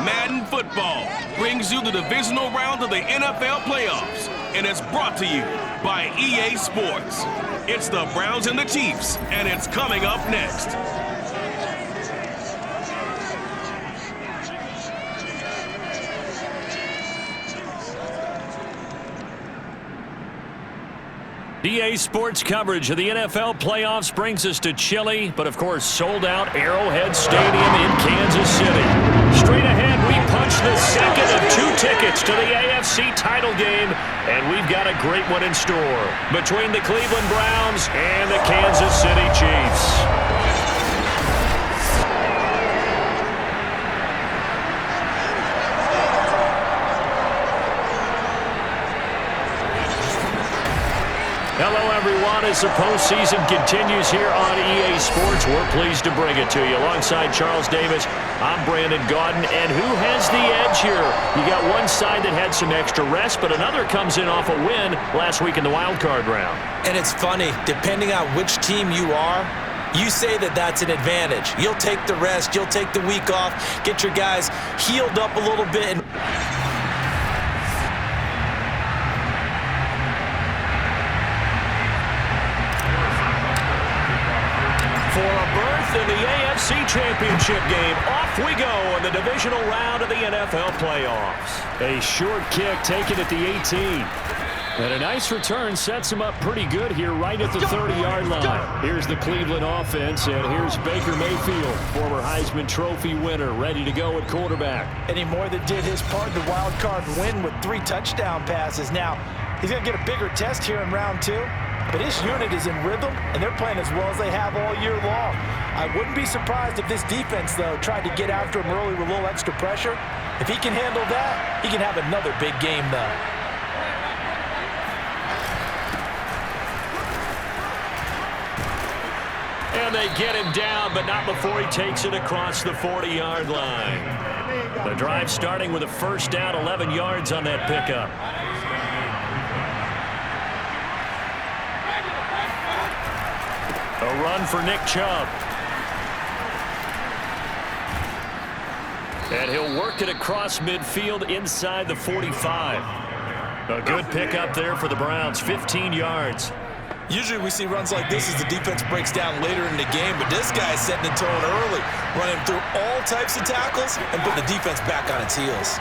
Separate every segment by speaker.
Speaker 1: Madden Football brings you the divisional round of the NFL playoffs, and it's brought to you by EA Sports. It's the Browns and the Chiefs, and it's coming up next.
Speaker 2: EA Sports coverage of the NFL playoffs brings us to chilly, but of course sold out Arrowhead Stadium in Kansas City. Straight ahead, we punch the second of 2 tickets to the AFC title game, and we've got a great one in store between the Cleveland Browns and the Kansas City Chiefs. Hello, everyone. As the postseason continues here on EA Sports, we're pleased to bring it to you. Alongside Charles Davis, I'm Brandon Gaudin. And who has the edge here? You got one side that had some extra rest, but another comes in off a win last week in the wild card round.
Speaker 3: And it's funny, depending on which team you are, you say that that's an advantage. You'll take the rest, you'll take the week off, get your guys healed up a little bit. And
Speaker 2: for a berth in the AFC Championship game, off we go in the divisional round of the NFL playoffs. A short kick taken at the 18. And a nice return sets him up pretty good here right at the 30-yard line. Here's the Cleveland offense, and here's Baker Mayfield, former Heisman Trophy winner, ready to go at quarterback.
Speaker 4: And he more than did his part in the wild card win with 3 touchdown passes. Now, he's going to get a bigger test here in round 2. But his unit is in rhythm, and they're playing as well as they have all year long. I wouldn't be surprised if this defense, though, tried to get after him early with a little extra pressure. If he can handle that, he can have another big game, though.
Speaker 2: And they get him down, but not before he takes it across the 40-yard line. The drive starting with a first down, 11 yards on that pickup. A run for Nick Chubb. And he'll work it across midfield inside the 45. A good pickup there for the Browns, 15 yards.
Speaker 3: usually we see runs like this as the defense breaks down later in the game, but this guy's setting the tone early, running through all types of tackles and putting the defense back on its heels.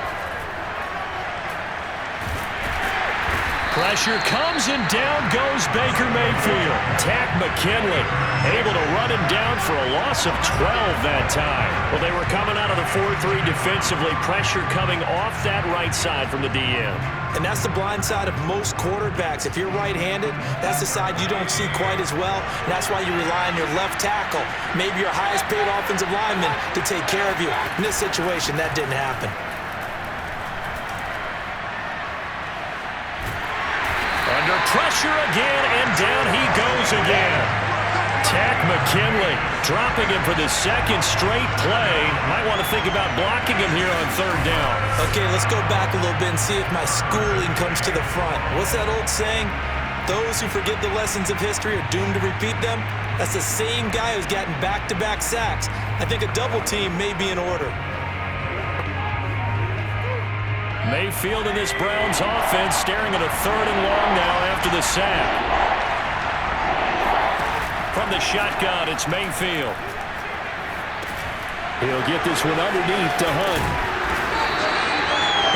Speaker 2: Pressure comes, and down goes Baker Mayfield. Tack McKinley able to run him down for a loss of 12 that time. Well, they were coming out of the 4-3 defensively. Pressure coming off that right side from the DM.
Speaker 3: And that's the blind side of most quarterbacks. If you're right-handed, that's the side you don't see quite as well. And that's why you rely on your left tackle, maybe your highest-paid offensive lineman, to take care of you. In this situation, that didn't happen.
Speaker 2: Under pressure again, and down he goes again. Tack McKinley dropping him for the second straight play. Might want to think about blocking him here on third down.
Speaker 3: Okay, let's go back a little bit and see if my schooling comes to the front. What's that old saying? Those who forget the lessons of history are doomed to repeat them. That's the same guy who's gotten back-to-back sacks. I think a double team may be in order.
Speaker 2: Mayfield in this Browns offense staring at a third and long now after the sack. From the shotgun, it's Mayfield. He'll get this one underneath to Hunt.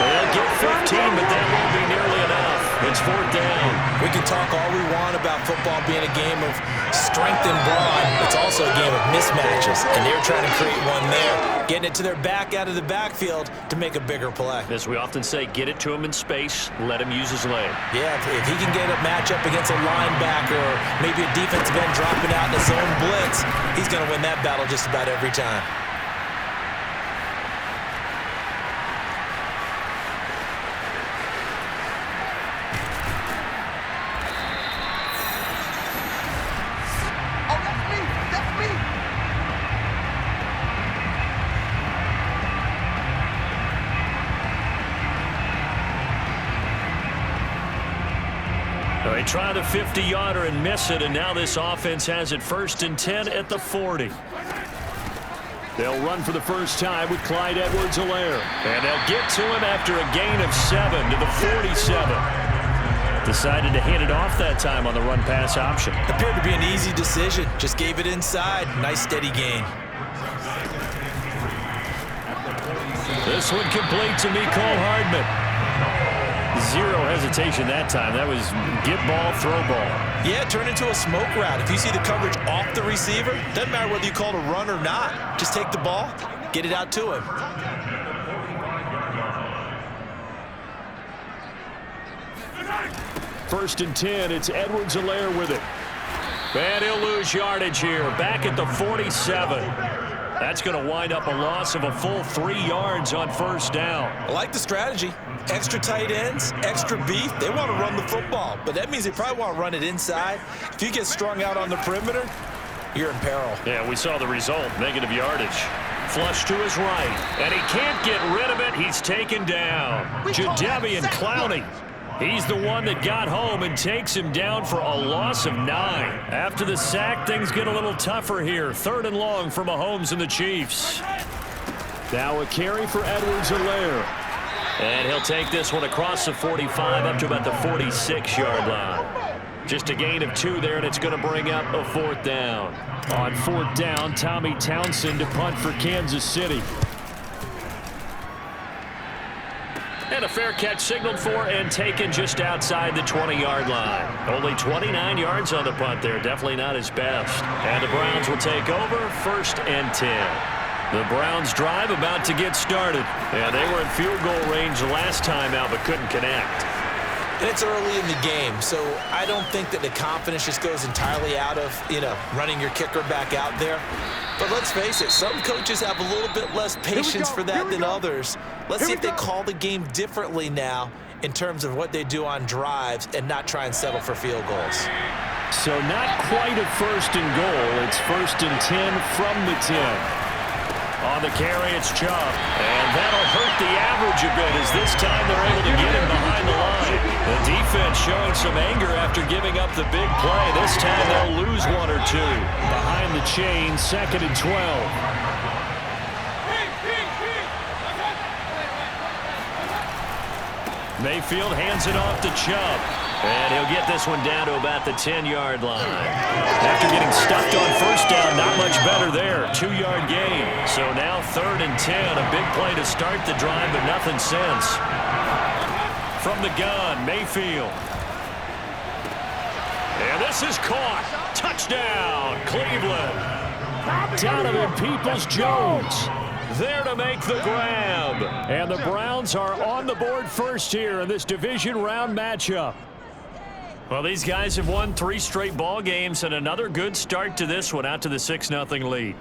Speaker 2: They'll get 15, but that won't be nearly enough. It's fourth down.
Speaker 3: We can talk all we want about football being a game of strength and brawn. It's also a game of mismatches, and they're trying to create one there, getting it to their back out of the backfield to make a bigger play.
Speaker 2: As we often say, get it to him in space, let him use his leg.
Speaker 3: Yeah, if he can get a matchup against a linebacker or maybe a defensive end dropping out in a zone blitz, he's going to win that battle just about every time.
Speaker 2: They try the 50-yarder and miss it, and now this offense has it 1st and 10 at the 40. They'll run for the first time with Clyde Edwards-Helaire. And they'll get to him after a gain of 7 to the 47. Decided to hand it off that time on the run-pass option.
Speaker 3: Appeared to be an easy decision. Just gave it inside. Nice steady gain.
Speaker 2: This one complete to Mecole Hardman. Zero hesitation that time. That was get ball, throw ball.
Speaker 3: Yeah, turn into a smoke route. If you see the coverage off the receiver, doesn't matter whether you call it a run or not. Just take the ball, get it out to him.
Speaker 2: First and 10, it's Edwards-Helaire with it. And he'll lose yardage here, back at the 47. That's going to wind up a loss of a full 3 yards on first down.
Speaker 3: I like the strategy. Extra tight ends, extra beef. They want to run the football, but that means they probably want to run it inside. If you get strung out on the perimeter, you're in peril.
Speaker 2: Yeah, we saw the result, negative yardage. Flush to his right, and he can't get rid of it. He's taken down. Jadeveon Clowney. He's the one that got home and takes him down for a loss of 9. After the sack, things get a little tougher here. 3rd and long for Mahomes and the Chiefs. Now a carry for Edwards-Helaire. And he'll take this one across the 45 up to about the 46-yard line. Just a gain of 2 there, and it's going to bring up a 4th down. On 4th down, Tommy Townsend to punt for Kansas City. And a fair catch signaled for and taken just outside the 20-yard line. Only 29 yards on the punt there. Definitely not his best. And the Browns will take over 1st and 10. The Browns drive about to get started. Yeah, they were in field goal range last time out but couldn't connect.
Speaker 3: And it's early in the game, so I don't think that the confidence just goes entirely out of, running your kicker back out there. But let's face it, some coaches have a little bit less patience for that than others. Let's see if they call the game differently now in terms of what they do on drives and not try and settle for field goals.
Speaker 2: So not quite a 1st and goal. It's 1st and 10 from the 10. On the carry, it's Chubb. And that'll hurt the average a bit as this time they're able to get him behind the line. The defense showing some anger after giving up the big play. This time they'll lose 1 or 2. Behind the chain, 2nd and 12. Mayfield hands it off to Chubb. And he'll get this one down to about the 10-yard line. After getting stuffed on first down, not much better there. 2-yard gain. So now 3rd and 10. A big play to start the drive, but nothing since. From the gun, Mayfield. And this is caught. Touchdown, Cleveland. Donovan Peoples-Jones there to make the grab. And the Browns are on the board first here in this division round matchup. Well, these guys have won 3 straight ball games and another good start to this one out to the 6-0 lead.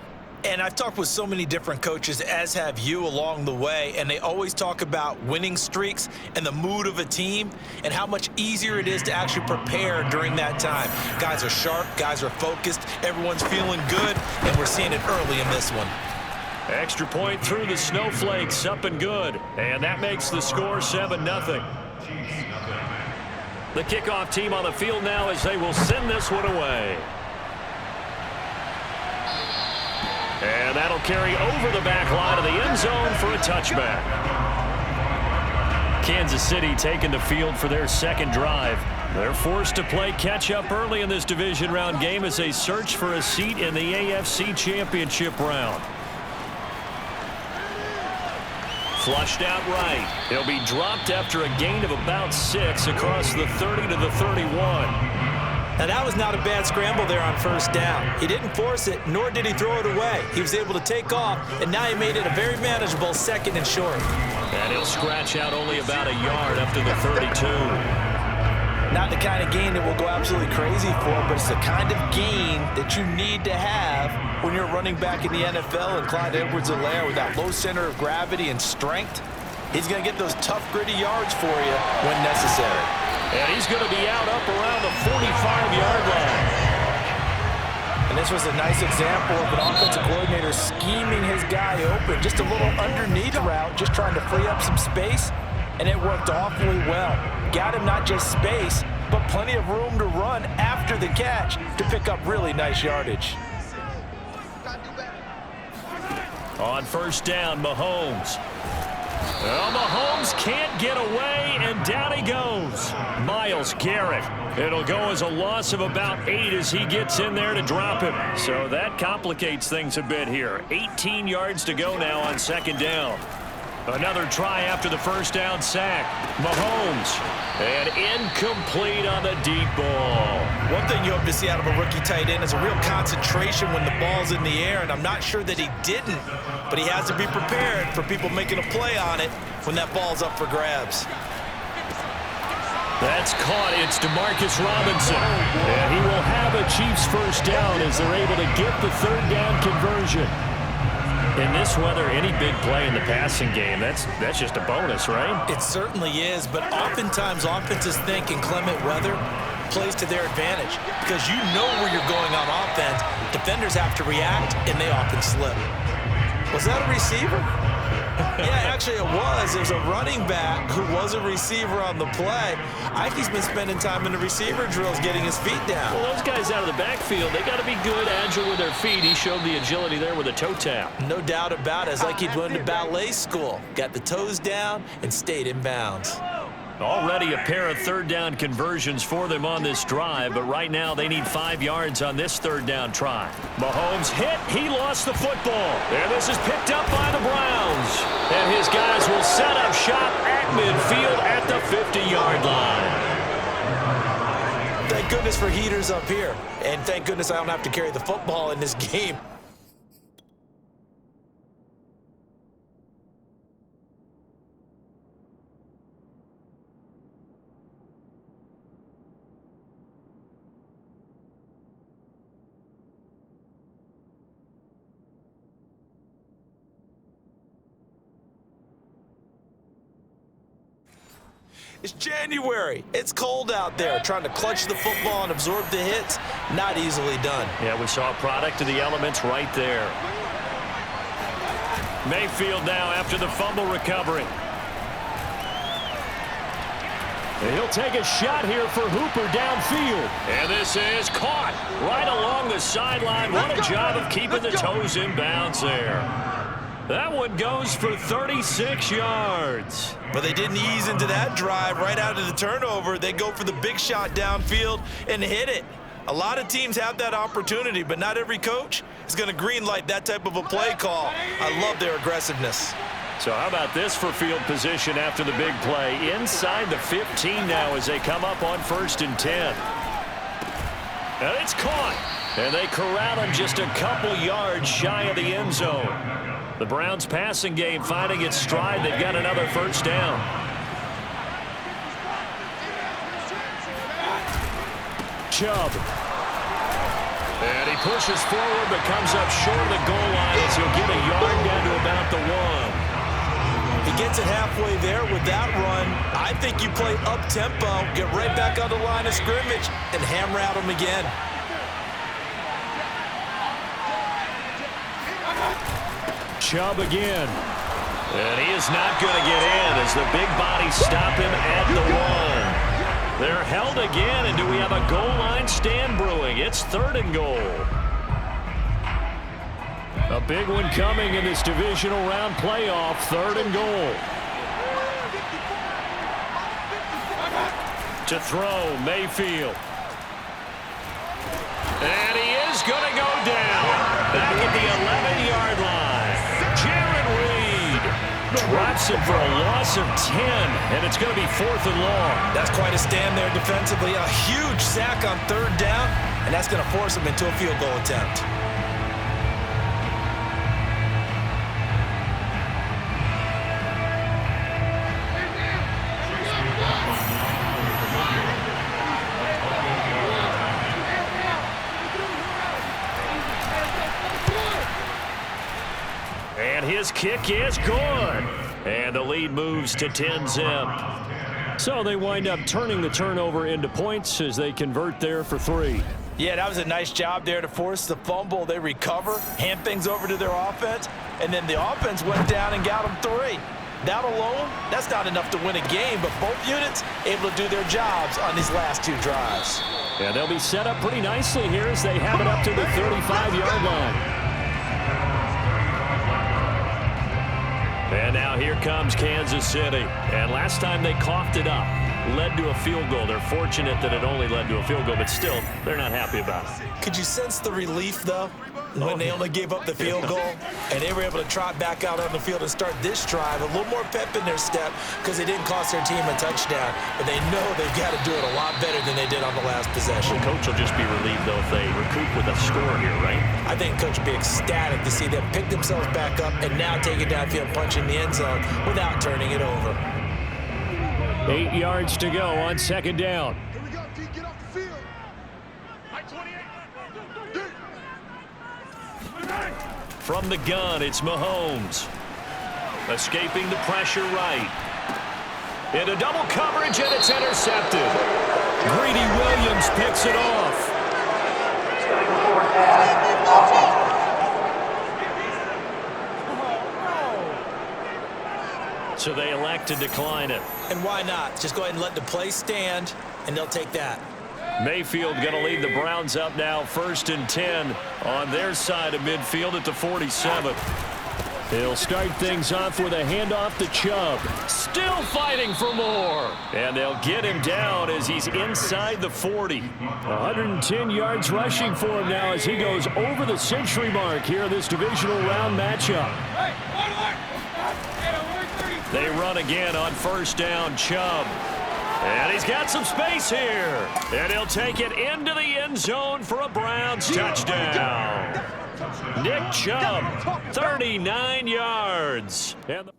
Speaker 3: And I've talked with so many different coaches, as have you, along the way, and they always talk about winning streaks and the mood of a team and how much easier it is to actually prepare during that time. Guys are sharp, guys are focused, everyone's feeling good, and we're seeing it early in this one.
Speaker 2: Extra point through the snowflakes, up and good. And that makes the score 7-0. The kickoff team on the field now as they will send this one away. And that'll carry over the back line of the end zone for a touchback. Kansas City taking the field for their 2nd drive. They're forced to play catch-up early in this division round game as they search for a seat in the AFC Championship round. Flushed out right. He'll be dropped after a gain of about 6 across the 30 to the 31.
Speaker 3: Now that was not a bad scramble there on first down. He didn't force it, nor did he throw it away. He was able to take off, and now he made it a very manageable 2nd and short.
Speaker 2: And he'll scratch out only about a yard up to the 32.
Speaker 4: Not the kind of gain that we'll go absolutely crazy for, but it's the kind of gain that you need to have when you're running back in the NFL. And Clyde Edwards-Helaire, with that low center of gravity and strength, he's going to get those tough, gritty yards for you when necessary.
Speaker 2: And he's going to be out up around the 45-yard line.
Speaker 4: And this was a nice example of an offensive coordinator scheming his guy open. Just a little underneath route, just trying to free up some space, and it worked awfully well. Got him not just space, but plenty of room to run after the catch to pick up really nice yardage.
Speaker 2: On first down, Mahomes. Well, Mahomes can't get away, and down he goes. Myles Garrett. It'll go as a loss of about 8 as he gets in there to drop him. So that complicates things a bit here. 18 yards to go now on second down. Another try after the first down sack. Mahomes. And incomplete on the deep ball.
Speaker 4: One thing you hope to see out of a rookie tight end is a real concentration when the ball's in the air, and I'm not sure that he didn't, but he has to be prepared for people making a play on it when that ball's up for grabs.
Speaker 2: That's caught. It's DeMarcus Robinson. And he will have a Chiefs first down as they're able to get the third down conversion. In this weather, any big play in the passing game, that's just a bonus, right?
Speaker 4: It certainly is, but oftentimes offenses think in clement weather plays to their advantage because you know where you're going on offense. Defenders have to react, and they often slip. Was that a receiver? Yeah, actually it was. There's a running back who was a receiver on the play. Ike's been spending time in the receiver drills getting his feet down.
Speaker 2: Well, those guys out of the backfield, they got to be good, agile with their feet. He showed the agility there with a toe tap.
Speaker 4: No doubt about it. It's like he'd went to ballet school. Got the toes down and stayed in bounds.
Speaker 2: Already a pair of third down conversions for them on this drive, but right now they need 5 yards on this third down try. Mahomes hit. He lost the football. And this is picked up by the Browns. And his guys will set up shop at midfield at the 50-yard line.
Speaker 4: Thank goodness for heaters up here. And thank goodness I don't have to carry the football in this game. It's January. It's cold out there. Trying to clutch the football and absorb the hits, not easily done.
Speaker 2: Yeah, we saw a product of the elements right there. Mayfield now after the fumble recovery. And he'll take a shot here for Hooper downfield. And this is caught right along the sideline. What a job of keeping the toes in bounds there. That one goes for 36 yards.
Speaker 4: But they didn't ease into that drive right out of the turnover. They go for the big shot downfield and hit it. A lot of teams have that opportunity, but not every coach is going to greenlight that type of a play call. I love their aggressiveness.
Speaker 2: So how about this for field position after the big play? Inside the 15 now as they come up on 1st and 10. And it's caught. And they corral him just a couple yards shy of the end zone. The Browns passing game finding its stride. They've got another first down. Chubb. And he pushes forward but comes up short of the goal line as he'll get a yard down to about the 1.
Speaker 4: He gets it halfway there with that run. I think you play up-tempo, get right back on the line of scrimmage, and hammer out him again.
Speaker 2: Chubb again. And he is not going to get in as the big bodies stop him at the 1. They're held again, and do we have a goal line stand brewing? It's 3rd and goal. A big one coming in this divisional round playoff, 3rd and goal. To throw, Mayfield. And he is going to go down. Back at the 11-yard line. Drops him for a loss of 10, and it's going to be 4th and long.
Speaker 4: That's quite a stand there defensively. A huge sack on 3rd down, and that's going to force him into a field goal attempt.
Speaker 2: And his kick is good. And the lead moves to 10-zip. So they wind up turning the turnover into points as they convert there for 3.
Speaker 4: Yeah, that was a nice job there to force the fumble. They recover, hand things over to their offense, and then the offense went down and got them 3. That alone, that's not enough to win a game, but both units able to do their jobs on these last 2 drives.
Speaker 2: Yeah, they'll be set up pretty nicely here as they have it up to the 35-yard line. here comes Kansas City. And last time they coughed it up, led to a field goal. They're fortunate that it only led to a field goal, but still, they're not happy about it.
Speaker 3: Could you sense the relief, though, when they only gave up the field goal and they were able to trot back out on the field and start this drive? A little more pep in their step because they didn't cost their team a touchdown, but they know they've got to do it a lot better than they did on the last possession.
Speaker 2: The coach will just be relieved, though, if they recoup with a score here, right?
Speaker 3: I think coach will be ecstatic to see them pick themselves back up and now take it downfield and punch in the end zone without turning it over.
Speaker 2: 8 yards to go on second down.
Speaker 5: Here we go, D, get off the field. High 28.
Speaker 2: From the gun, it's Mahomes. Escaping the pressure right. Into double coverage, and it's intercepted. Greedy Williams picks it off. So they elect to decline it.
Speaker 3: And why not? Just go ahead and let the play stand, and they'll take that.
Speaker 2: Mayfield going to lead the Browns up now, 1st and 10 on their side of midfield at the 47. He'll start things off with a handoff to Chubb. Still fighting for more. And they'll get him down as he's inside the 40. 110 yards rushing for him now as he goes over the century mark here in this divisional round matchup. They run again on 1st down, Chubb. And he's got some space here. And he'll take it into the end zone for a Browns touchdown. Nick Chubb, 39 yards. And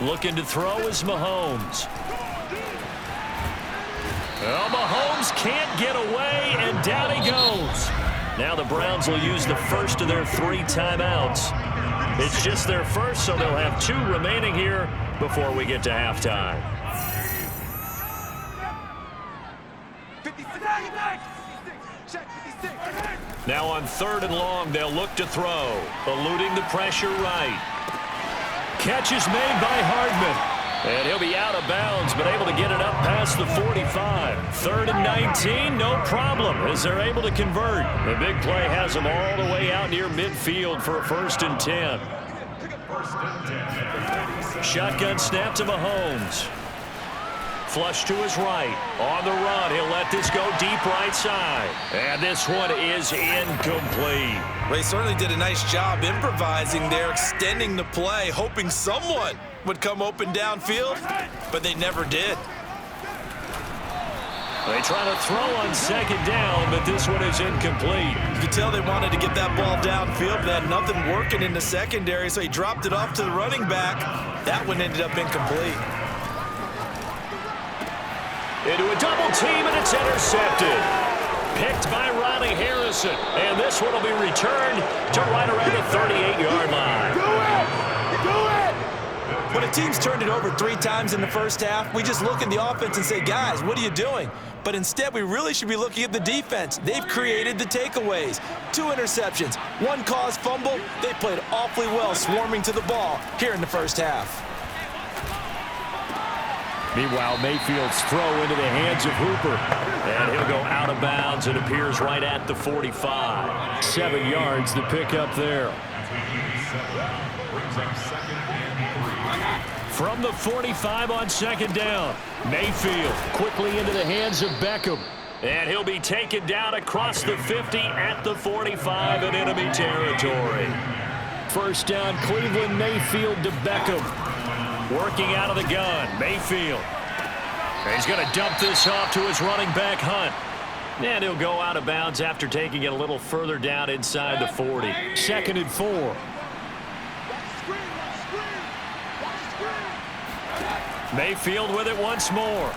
Speaker 2: looking to throw is Mahomes. Well, Mahomes can't get away, and down he goes. Now the Browns will use the first of their 3 timeouts. It's just their first, so they'll have 2 remaining here before we get to halftime. Now on 3rd and long, they'll look to throw, eluding the pressure right. Catch is made by Hardman. And he'll be out of bounds, but able to get it up past the 45. 3rd and 19, no problem, as they're able to convert. The big play has them all the way out near midfield for a 1st and 10. Shotgun snap to Mahomes. Flush to his right. On the run, he'll let this go deep right side. And this one is incomplete.
Speaker 3: They certainly did a nice job improvising there, extending the play, hoping someone would come open downfield, but they never did.
Speaker 2: They try to throw on 2nd down, but this one is incomplete.
Speaker 3: You could tell they wanted to get that ball downfield, but had nothing working in the secondary, so he dropped it off to the running back. That one ended up incomplete.
Speaker 2: Into a double team, and it's intercepted. Picked by Ronnie Harrison. And this one will be returned to right around the 38-yard line.
Speaker 5: Do it! Do it!
Speaker 3: When a team's turned it over 3 times in the first half, we just look at the offense and say, guys, what are you doing? But instead, we really should be looking at the defense. They've created the takeaways. 2 interceptions, 1 caused fumble. They played awfully well swarming to the ball here in the first half.
Speaker 2: Meanwhile, Mayfield's throw into the hands of Hooper. And he'll go out of bounds. It appears right at the 45. 7 yards to pick up there. From the 45 on 2nd down. Mayfield quickly into the hands of Beckham. And he'll be taken down across the 50 at the 45 in enemy territory. 1st down, Cleveland. Mayfield to Beckham. Working out of the gun, Mayfield. He's going to dump this off to his running back, Hunt. And he'll go out of bounds after taking it a little further down inside the 40. 2nd and 4. Mayfield with it once more.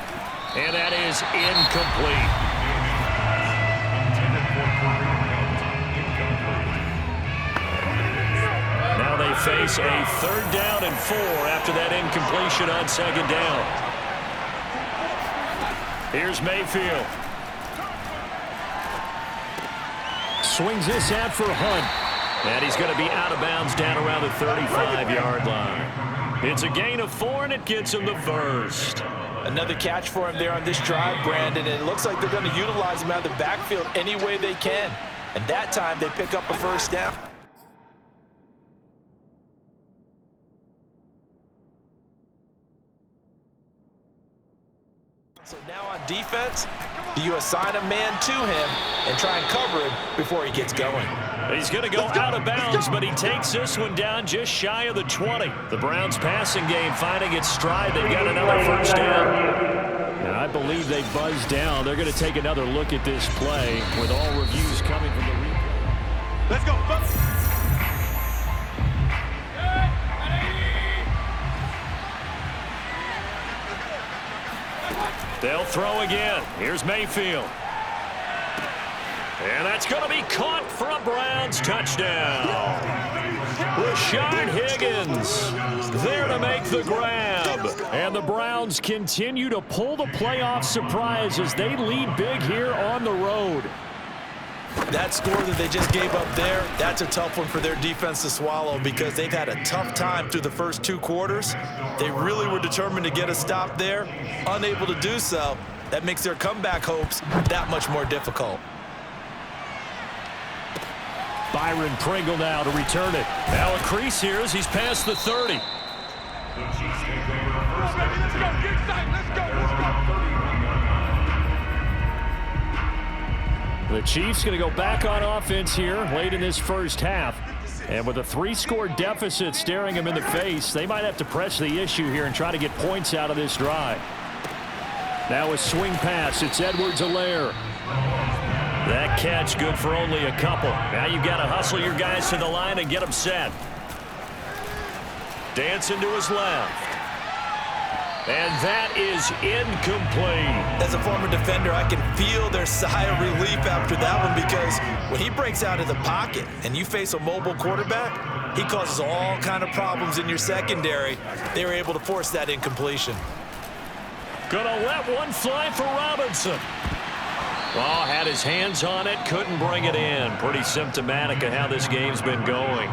Speaker 2: And that is incomplete. They face a 3rd down and 4 after that incompletion on 2nd down. Here's Mayfield. Swings this out for Hunt. And he's going to be out of bounds down around the 35-yard line. It's a gain of 4, and it gets him the first.
Speaker 4: Another catch for him there on this drive, Brandon. And it looks like they're going to utilize him out of the backfield any way they can. And that time, they pick up a first down. So now on defense, do you assign a man to him and try and cover him before he gets going?
Speaker 2: He's going to go out of bounds, but he takes this one down just shy of the 20. The Browns passing game finding its stride. They've got another first down. And I believe they buzzed down. They're going to take another look at this play with all reviews coming from the replay.
Speaker 5: Let's go.
Speaker 2: They'll throw again. Here's Mayfield. And that's going to be caught for a Browns touchdown. Rashard Higgins there to make the grab. And the Browns continue to pull the playoff surprise as they lead big here on the road.
Speaker 4: That score that they just gave up there, that's a tough one for their defense to swallow because they've had a tough time through the first 2 quarters. They really were determined to get a stop there, unable to do so. That makes their comeback hopes that much more difficult.
Speaker 2: Byron Pringle now to return it. Now a crease here as he's past the 30.
Speaker 5: Let's go. Get sight. Let's go.
Speaker 2: The Chiefs going to go back on offense here late in this first half. And with a 3-score deficit staring them in the face, they might have to press the issue here and try to get points out of this drive. Now a swing pass. It's Edwards-Helaire. That catch good for only a couple. Now you've got to hustle your guys to the line and get them set. Dancing to his left. And that is incomplete.
Speaker 4: As a former defender, I can feel their sigh of relief after that one because when he breaks out of the pocket and you face a mobile quarterback, he causes all kind of problems in your secondary. They were able to force that incompletion.
Speaker 2: Gonna let one fly for Robinson. Oh, had his hands on it, couldn't bring it in. Pretty symptomatic of how this game's been going.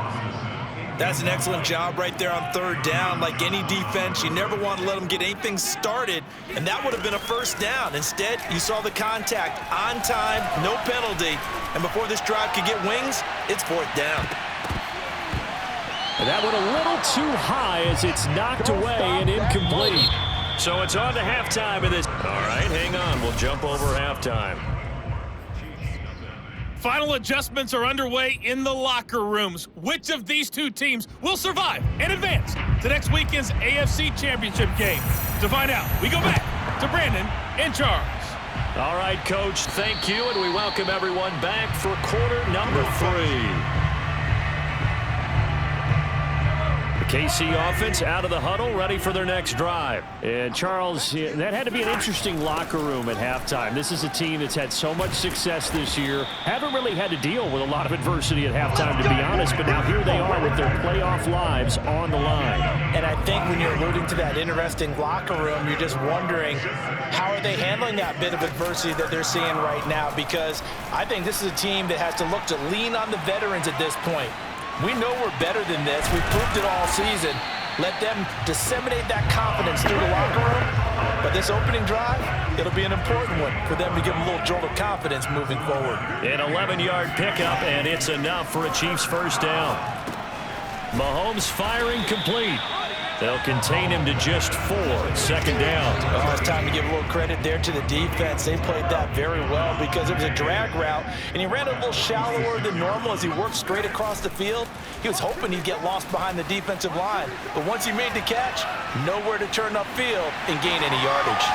Speaker 4: That's an excellent job right there on 3rd down. Like any defense, you never want to let them get anything started, and that would have been a first down. Instead, you saw the contact on time, no penalty, and before this drive could get wings, it's 4th down.
Speaker 2: And that went a little too high as it's knocked away and incomplete. So it's on to halftime of this. All right, hang on. We'll jump over halftime.
Speaker 6: Final adjustments are underway in the locker rooms. Which of these 2 teams will survive and advance to next weekend's AFC Championship game? To find out, we go back to Brandon and Charles.
Speaker 2: All right, Coach, thank you, and we welcome everyone back for quarter number 3. The KC offense out of the huddle, ready for their next drive. And Charles, that had to be an interesting locker room at halftime. This is a team that's had so much success this year. Haven't really had to deal with a lot of adversity at halftime, to be honest, but now here they are with their playoff lives on the line.
Speaker 4: And I think when you're alluding to that interesting locker room, you're just wondering how are they handling that bit of adversity that they're seeing right now, because I think this is a team that has to look to lean on the veterans at this point. We know we're better than this. We've proved it all season. Let them disseminate that confidence through the locker room. But this opening drive, it'll be an important one for them to give them a little jolt of confidence moving forward.
Speaker 2: An 11-yard pickup, and it's enough for a Chiefs first down. Mahomes firing complete. They'll contain him to just 4. 2nd down.
Speaker 4: Oh, it's time to give a little credit there to the defense. They played that very well because it was a drag route, and he ran a little shallower than normal as he worked straight across the field. He was hoping he'd get lost behind the defensive line, but once he made the catch, nowhere to turn upfield and gain any yardage.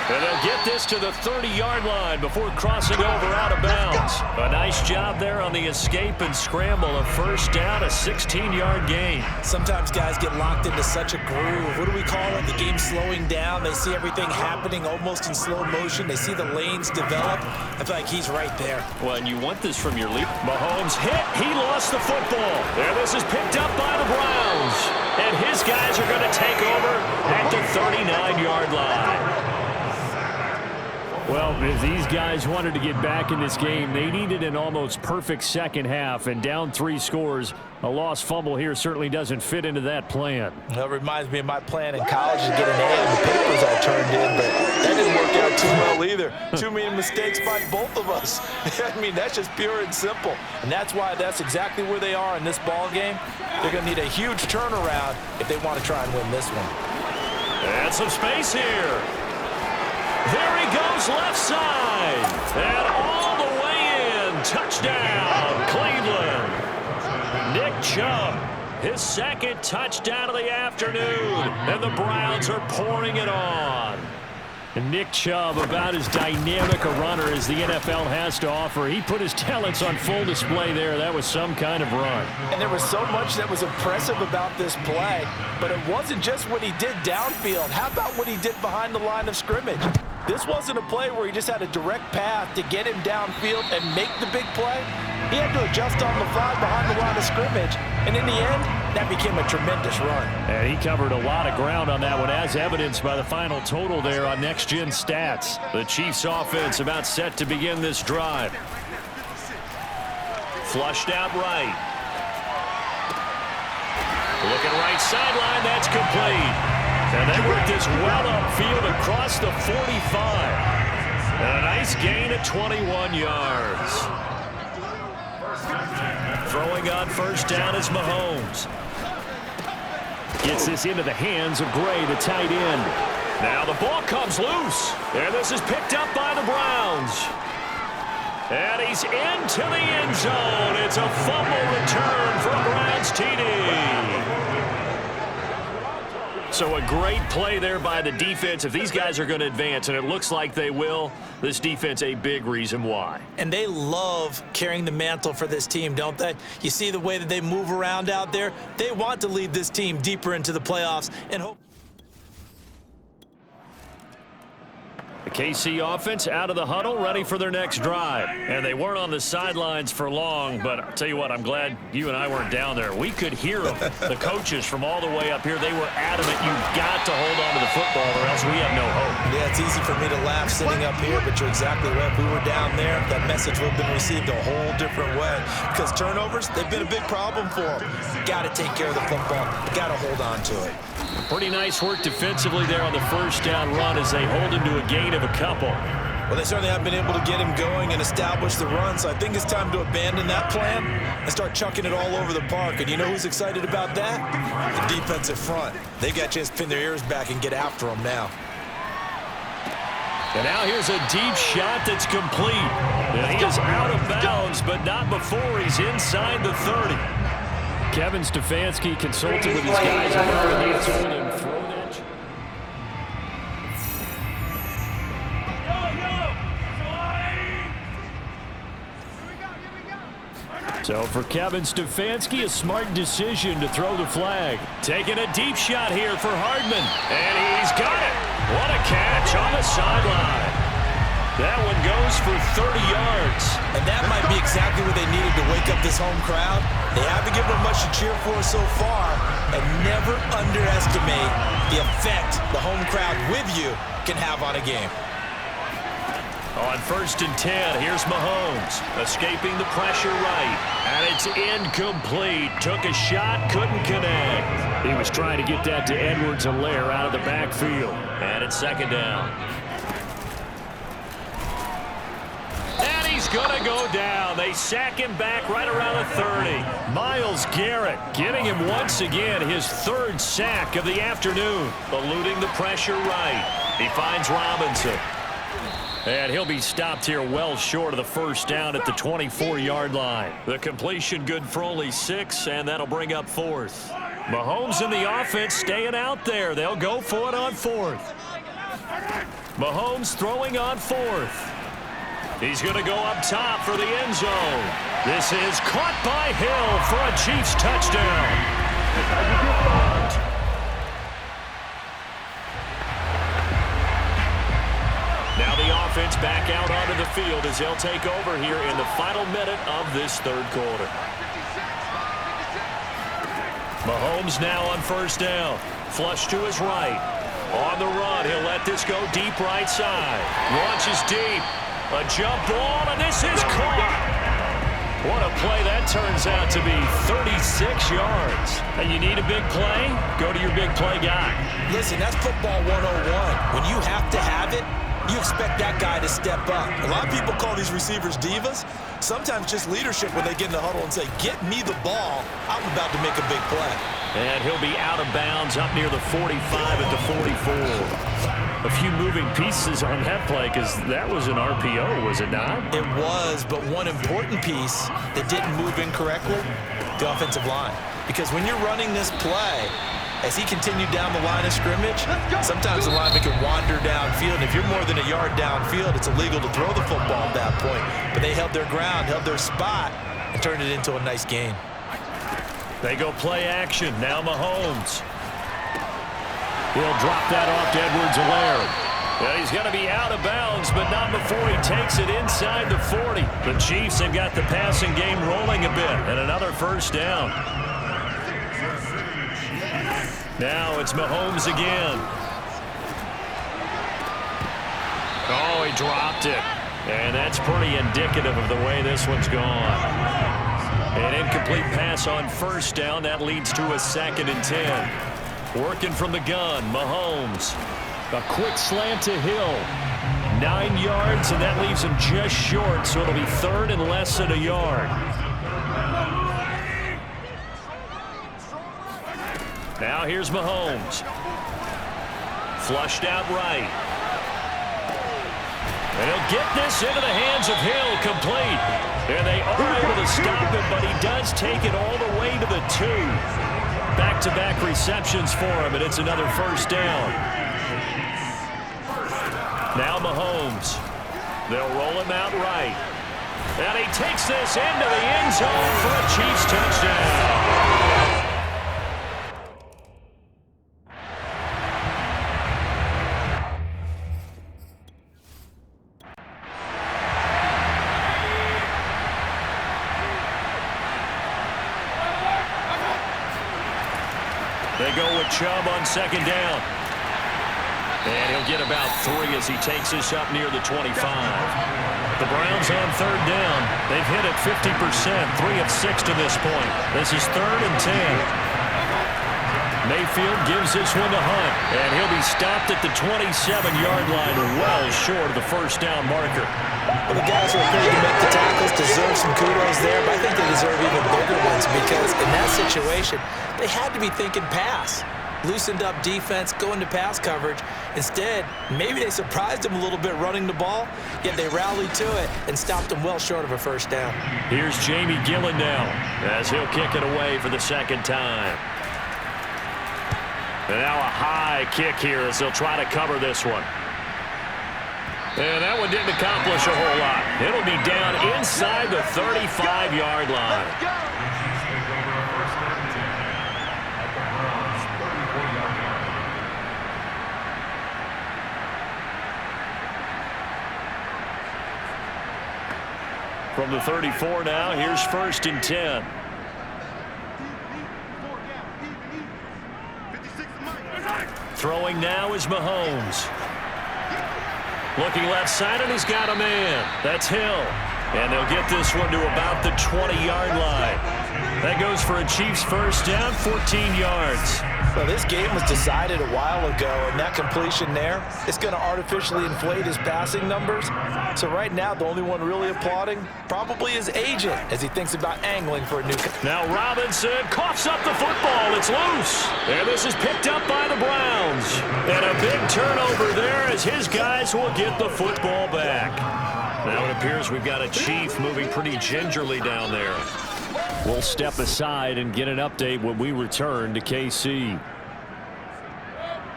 Speaker 2: And they'll get this to the 30-yard line before crossing over out of bounds. A nice job there on the escape and scramble. A first down, a 16-yard gain.
Speaker 4: Sometimes guys get locked into such a groove. What do we call it? The game slowing down. They see everything happening almost in slow motion. They see the lanes develop. I feel like he's right there.
Speaker 2: Well, and you want this from your lead. Mahomes hit. He lost the football. There, this is picked up by the Browns. And his guys are going to take over at the 39-yard line. Well, if these guys wanted to get back in this game, they needed an almost perfect second half, and down 3 scores. A lost fumble here certainly doesn't fit into that plan.
Speaker 4: Well, it reminds me of my plan in college to get an A on the papers I turned in, but that didn't work out too well either. Too many mistakes by both of us. I mean, that's just pure and simple. And that's why that's exactly where they are in this ball game. They're going to need a huge turnaround if they want to try and win this one.
Speaker 2: And some space here. There he goes left side. And all the way in. Touchdown, Cleveland. Nick Chubb, his second touchdown of the afternoon. And the Browns are pouring it on. And Nick Chubb, about as dynamic a runner as the NFL has to offer. He put his talents on full display there. That was some kind of run.
Speaker 4: And there was so much that was impressive about this play, but it wasn't just what he did downfield. How about what he did behind the line of scrimmage? This wasn't a play where he just had a direct path to get him downfield and make the big play. He had to adjust on the fly behind the line of scrimmage, and in the end, that became a tremendous run.
Speaker 2: And he covered a lot of ground on that one, as evidenced by the final total there on Next Gen Stats. The Chiefs offense about set to begin this drive. Flushed out right. Looking right sideline, that's complete. And they work this well upfield across the 45. And a nice gain of 21 yards. Throwing on first down is Mahomes. Gets this into the hands of Gray, the tight end. Now the ball comes loose. And this is picked up by the Browns. And he's into the end zone. It's a fumble return for a Browns TD. So a great play there by the defense. If these guys are going to advance, and it looks like they will, this defense a big reason why.
Speaker 3: And they love carrying the mantle for this team, don't they? You see the way that they move around out there? They want to lead this team deeper into the playoffs and hope.
Speaker 2: The KC offense out of the huddle, ready for their next drive. And they weren't on the sidelines for long, but I'll tell you what, I'm glad you and I weren't down there. We could hear them. The coaches from all the way up here, they were adamant, you've got to hold on to the football or else we have no hope.
Speaker 3: Yeah, it's easy for me to laugh sitting up here, but you're exactly right. If we were down there, that message would have been received a whole different way. Because turnovers, they've been a big problem for them. Got to take care of the football. Got to hold on to it.
Speaker 2: Pretty nice work defensively there on the first down run as they hold him to a gain of a couple.
Speaker 3: Well, they certainly have been able to get him going and establish the run, so I think it's time to abandon that plan and start chucking it all over the park. And you know who's excited about that? The defensive front. They got a chance to pin their ears back and get after him now.
Speaker 2: And now here's a deep shot that's complete. And he is out of bounds, but not before he's inside the 30. Kevin Stefanski consulted with his guys about the answer and throw that. So for Kevin Stefanski, a smart decision to throw the flag. Taking a deep shot here for Hardman. And he's got it. What a catch on the sideline. That one goes for 30 yards.
Speaker 3: And that might be exactly what they needed to wake up this home crowd. They haven't given them much to cheer for so far. And never underestimate the effect the home crowd with you can have on a game.
Speaker 2: On 1st and 10, here's Mahomes. Escaping the pressure right. And it's incomplete. Took a shot, couldn't connect. He was trying to get that to Edwards-Helaire out of the backfield. And it's 2nd down. And he's going to go down. They sack him back right around the 30. Myles Garrett getting him once again his 3rd sack of the afternoon. Eluding the pressure right. He finds Robinson. And he'll be stopped here well short of the 1st down at the 24-yard line. The completion good for only 6, and that'll bring up 4th. Mahomes and the offense staying out there. They'll go for it on 4th. Mahomes throwing on 4th. He's going to go up top for the end zone. This is caught by Hill for a Chiefs touchdown. Now the offense back out onto the field as they'll take over here in the final minute of this 3rd quarter. Mahomes now on 1st down. Flush to his right. On the run, he'll let this go deep right side. Launches deep. A jump ball, and this is caught. What a play that turns out to be, 36 yards. And you need a big play? Go to your big play guy.
Speaker 3: Listen, that's football 101. When you have to have it, you expect that guy to step up. A lot of people call these receivers divas. Sometimes just leadership when they get in the huddle and say, get me the ball. I'm about to make a big play.
Speaker 2: And he'll be out of bounds up near the 45 at the 44. A few moving pieces on that play because that was an RPO, was it not?
Speaker 3: It was, but one important piece that didn't move incorrectly, the offensive line. Because when you're running this play, as he continued down the line of scrimmage, sometimes the lineman can wander downfield. And if you're more than a yard downfield, it's illegal to throw the football at that point. But they held their ground, held their spot, and turned it into a nice gain.
Speaker 2: They go play action. Now Mahomes. He'll drop that off to Edwards-Helaire. Well, he's going to be out of bounds, but not before he takes it inside the 40. The Chiefs have got the passing game rolling a bit, and another first down. Now it's Mahomes again. Oh, he dropped it. And that's pretty indicative of the way this one's gone. An incomplete pass on first down. That leads to a 2nd and 10. Working from the gun, Mahomes. A quick slant to Hill. 9 yards, and that leaves him just short, so it'll be 3rd and less than a yard. Now here's Mahomes. Flushed out right. And he'll get this into the hands of Hill, complete. And they are able to stop him, but he does take it all the way to the 2. Back-to-back receptions for him, and it's another first down. Now Mahomes. They'll roll him out right. And he takes this into the end zone for a Chiefs touchdown. They go with Chubb on 2nd down. And he'll get about 3 as he takes this up near the 25. The Browns on 3rd down. They've hit it 50%, 3 of 6 to this point. This is 3rd and 10. Mayfield gives this one to Hunt, and he'll be stopped at the 27-yard line, well short of the first down marker.
Speaker 3: Well, the guys who are paid to make the tackles deserve some kudos there, but I think they deserve even bigger ones because in that situation, they had to be thinking pass. Loosened up defense, going to pass coverage. Instead, maybe they surprised him a little bit running the ball, yet they rallied to it and stopped him well short of a first down.
Speaker 2: Here's Jamie Gillen now as he'll kick it away for the 2nd time. And now a high kick here as they'll try to cover this one. And that one didn't accomplish a whole lot. It'll be down inside the 35-yard line. From the 34 now, here's 1st and 10. Throwing now is Mahomes. Looking left side, and he's got a man. That's Hill. And they'll get this one to about the 20-yard line. That goes for a Chiefs first down, 14 yards.
Speaker 4: Well, this game was decided a while ago, and that completion there, it's going to artificially inflate his passing numbers. So right now, the only one really applauding probably his agent as he thinks about angling for a new...
Speaker 2: Now Robinson coughs up the football. It's loose. And this is picked up by the Browns. And a big turnover there as his guys will get the football back. Now it appears we've got a Chief moving pretty gingerly down there. We'll step aside and get an update when we return to KC.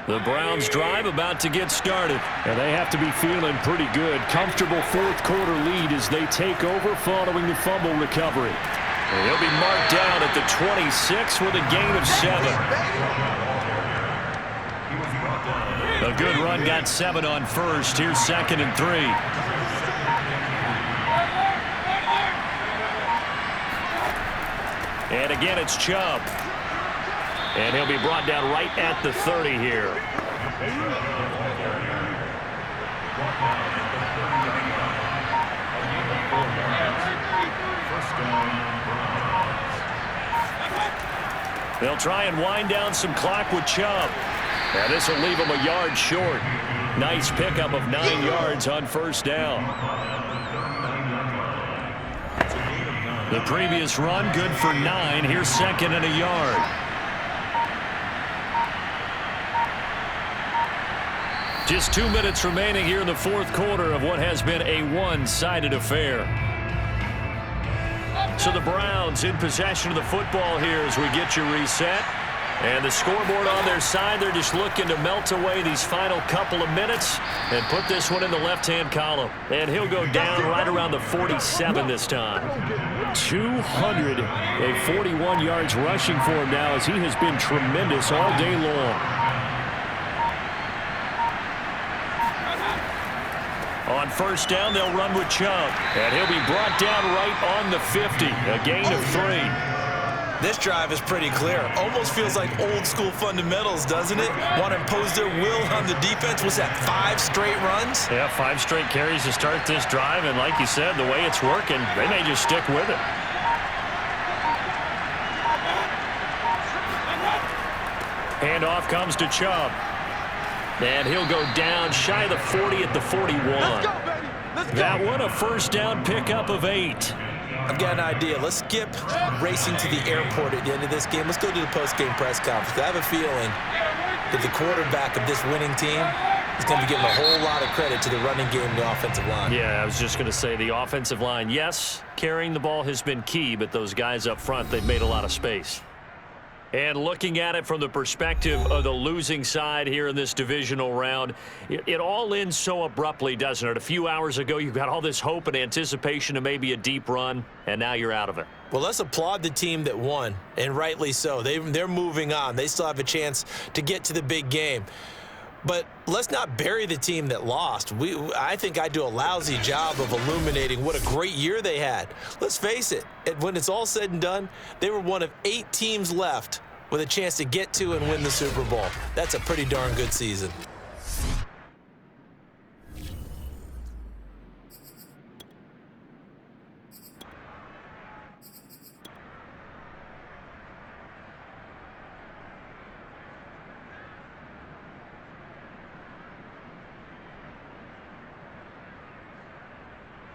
Speaker 2: The Browns drive about to get started. And they have to be feeling pretty good. Comfortable 4th quarter lead as they take over following the fumble recovery. And he'll be marked down at the 26 with a gain of 7. A good run got 7 on first. Here's 2nd and 3. And again, it's Chubb. And he'll be brought down right at the 30 here. They'll try and wind down some clock with Chubb. Now this will leave him a yard short. Nice pickup of 9 yards on first down. The previous run good for 9. Here's second and a yard. Just 2 minutes remaining here in the fourth quarter of what has been a one-sided affair. So the Browns in possession of the football here as we get you reset. And the scoreboard on their side, they're just looking to melt away these final couple of minutes and put this one in the left-hand column. And he'll go down right around the 47 this time. 241 yards rushing for him now as he has been tremendous all day long. On first down, they'll run with Chubb. And he'll be brought down right on the 50. A gain of 3.
Speaker 3: This drive is pretty clear. Almost feels like old school fundamentals, doesn't it? Want to impose their will on the defense. What's that, 5 straight runs?
Speaker 2: Yeah, 5 straight carries to start this drive. And like you said, the way it's working, they may just stick with it. Handoff comes to Chubb. And he'll go down shy of the 40 at the 41.
Speaker 5: Let's go, baby. Let's go.
Speaker 2: That one a first down pickup of 8.
Speaker 3: I've got an idea. Let's skip racing to the airport at the end of this game. Let's go to the post-game press conference. I have a feeling that the quarterback of this winning team is going to be giving a whole lot of credit to the running game and the offensive line.
Speaker 2: Yeah, I was just going to say the offensive line, yes, carrying the ball has been key, but those guys up front, they've made a lot of space. And looking at it from the perspective of the losing side here in this divisional round, it all ends so abruptly, doesn't it? A few hours ago, you got all this hope and anticipation of maybe a deep run, and now you're out of it.
Speaker 3: Well, let's applaud the team that won, and rightly so. They're moving on. They still have a chance to get to the big game. But let's not bury the team that lost. I think I do a lousy job of illuminating what a great year they had. Let's face it, when it's all said and done, they were one of 8 teams left with a chance to get to and win the Super Bowl. That's a pretty darn good season.